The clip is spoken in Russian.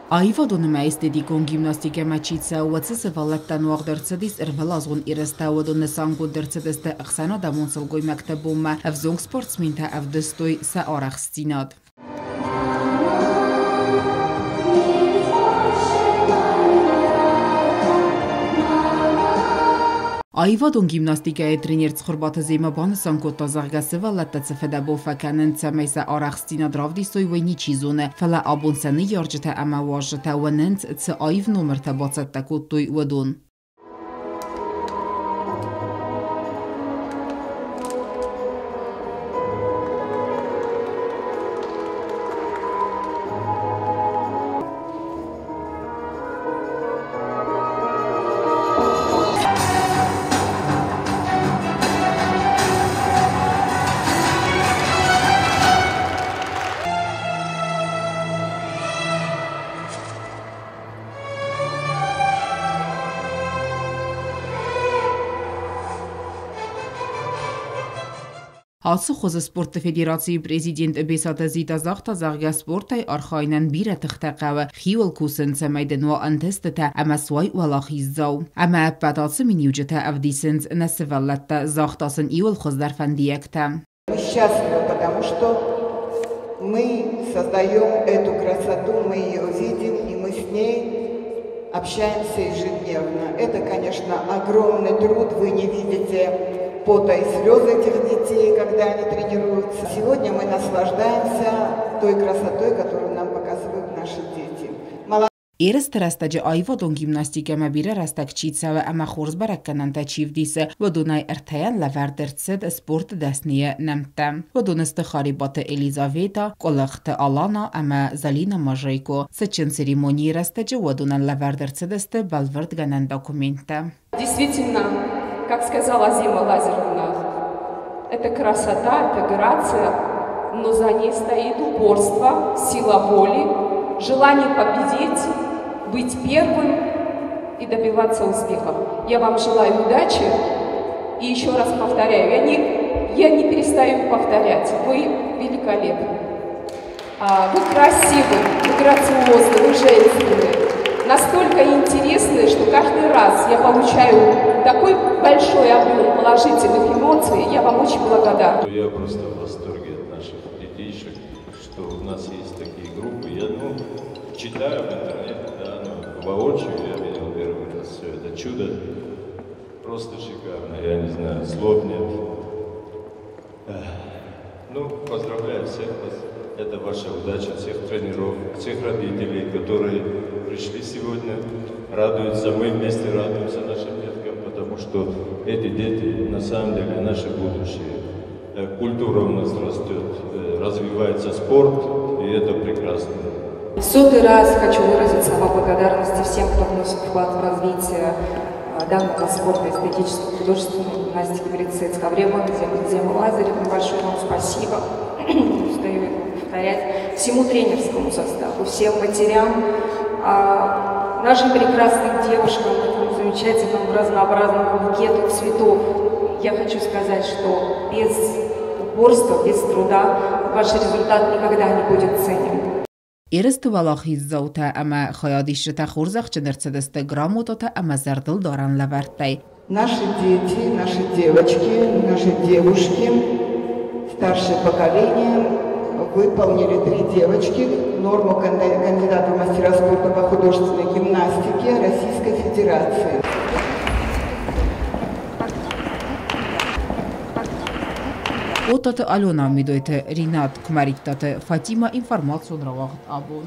Այվադոնը այստետիկոն գիմնաստիկե մաչիցա ուացսը վալատտան ու աղդերցդիս իրվալազուն իրստավադոնը սանգու դերցդստը աղսանա դամոնսլ գոյ մակտաբոմը ավզոնք սպորտսմինտա ավդստոյ սա արախստինատ։ Այվադոն գիմնաստիկայի տրեներ ծխորբատը զեմաբանը սանկոտա զաղգասıva լատտացը ֆեդաբոֆա կանեն ծամայսա արախստինա դրավդիսոյ վայնի չիզոնը ֆալա աբոնսանի երջտա ամա վաժտա վանենց ծը այվ նոմրտա բացատտա կոտտոյ վադոն։ Асы խոզը սպորտը ֆեդերացիի պրեզիդենտ բեսատազի տազաղթա զաղգա սպորտայ արխայնան բիրը թղթակավը խիول կուսն ծամայդնվա անտեստը ամասվայ վալախիզզավ։ Ամա պատացը մինյուջտը авдисенс насываллатта захтасын иول хоздар фандиекта. Мы счастливы, потому что мы создаем эту красоту, мы ее видим, и мы с ней общаемся ежедневно. Это, конечно, огромный труд, вы не видите пота и слез этих детей, когда они тренируются. Сегодня мы наслаждаемся той красотой, которую нам показывают наши дети. Երս տրաստաջը այվադոն գիմնաստիկը մաբիրը ռաստակչիցավը ամա խորզ բարակկանան տաչիվդիսը վդոնայ ըրթայան լավարդերցեդ սպորտ դասնիը նամտա։ Վդոնստը խարիբատը Էլիզավետա, կոլախտը Ալանա, ամա Զալինա Մաժայկո, սչն церемонии растаджа вадунан лавардерцедесте балвард ганан документа. Действительно, как сказала Азима Лазаревна, это красота, это грация, но за ней стоит упорство, сила воли, желание победить, быть первым и добиваться успехов. Я вам желаю удачи и еще раз повторяю, я не перестаю повторять, вы великолепны, вы красивы, вы грациозны, вы женственны. Настолько интересны, что каждый раз я получаю такой большой объем положительных эмоций. Я вам очень благодарна. Я просто в восторге от наших детишек, что у нас есть такие группы. Я читаю в интернете, да, но воочию я видел первый раз все это чудо. Просто шикарно, я не знаю, слов нет. Поздравляю всех вас. Это ваша удача, всех тренеров, всех родителей, которые пришли сегодня, радуются. Мы вместе радуемся нашим деткам, потому что эти дети на самом деле наше будущее. Культура у нас растет, развивается спорт, и это прекрасно. В сотый раз хочу выразить слова благодарности всем, кто вносит вклад в развитие данного спорта, эстетической, художественной гимнастики в лице Цкаврема, Зема Лазаревна. Большое вам спасибо. Устаю повторять всему тренерскому составу, всем матерям, нашим прекрасным девушкам, этому замечательному разнообразному букету цветов. Я хочу сказать, что без упорства, без труда ваш результат никогда не будет ценен. Երստը վալախիզզաուտա ամա խայադիշտա խորզախ չներցդստը գրամոտոտա ամա զարդլ դարան լավարտայ. Наши дети, наши девочки, наши девушки, старшее поколение выполнили 3 девочки норму кандидата в мастера спорта по художественной гимнастике Российской Федерации. Օտատը Ալոնա Միդոյթը Ռինատ Կմարիկտատը Ֆատիմա ինֆորմացիոն ռավաղ աբոն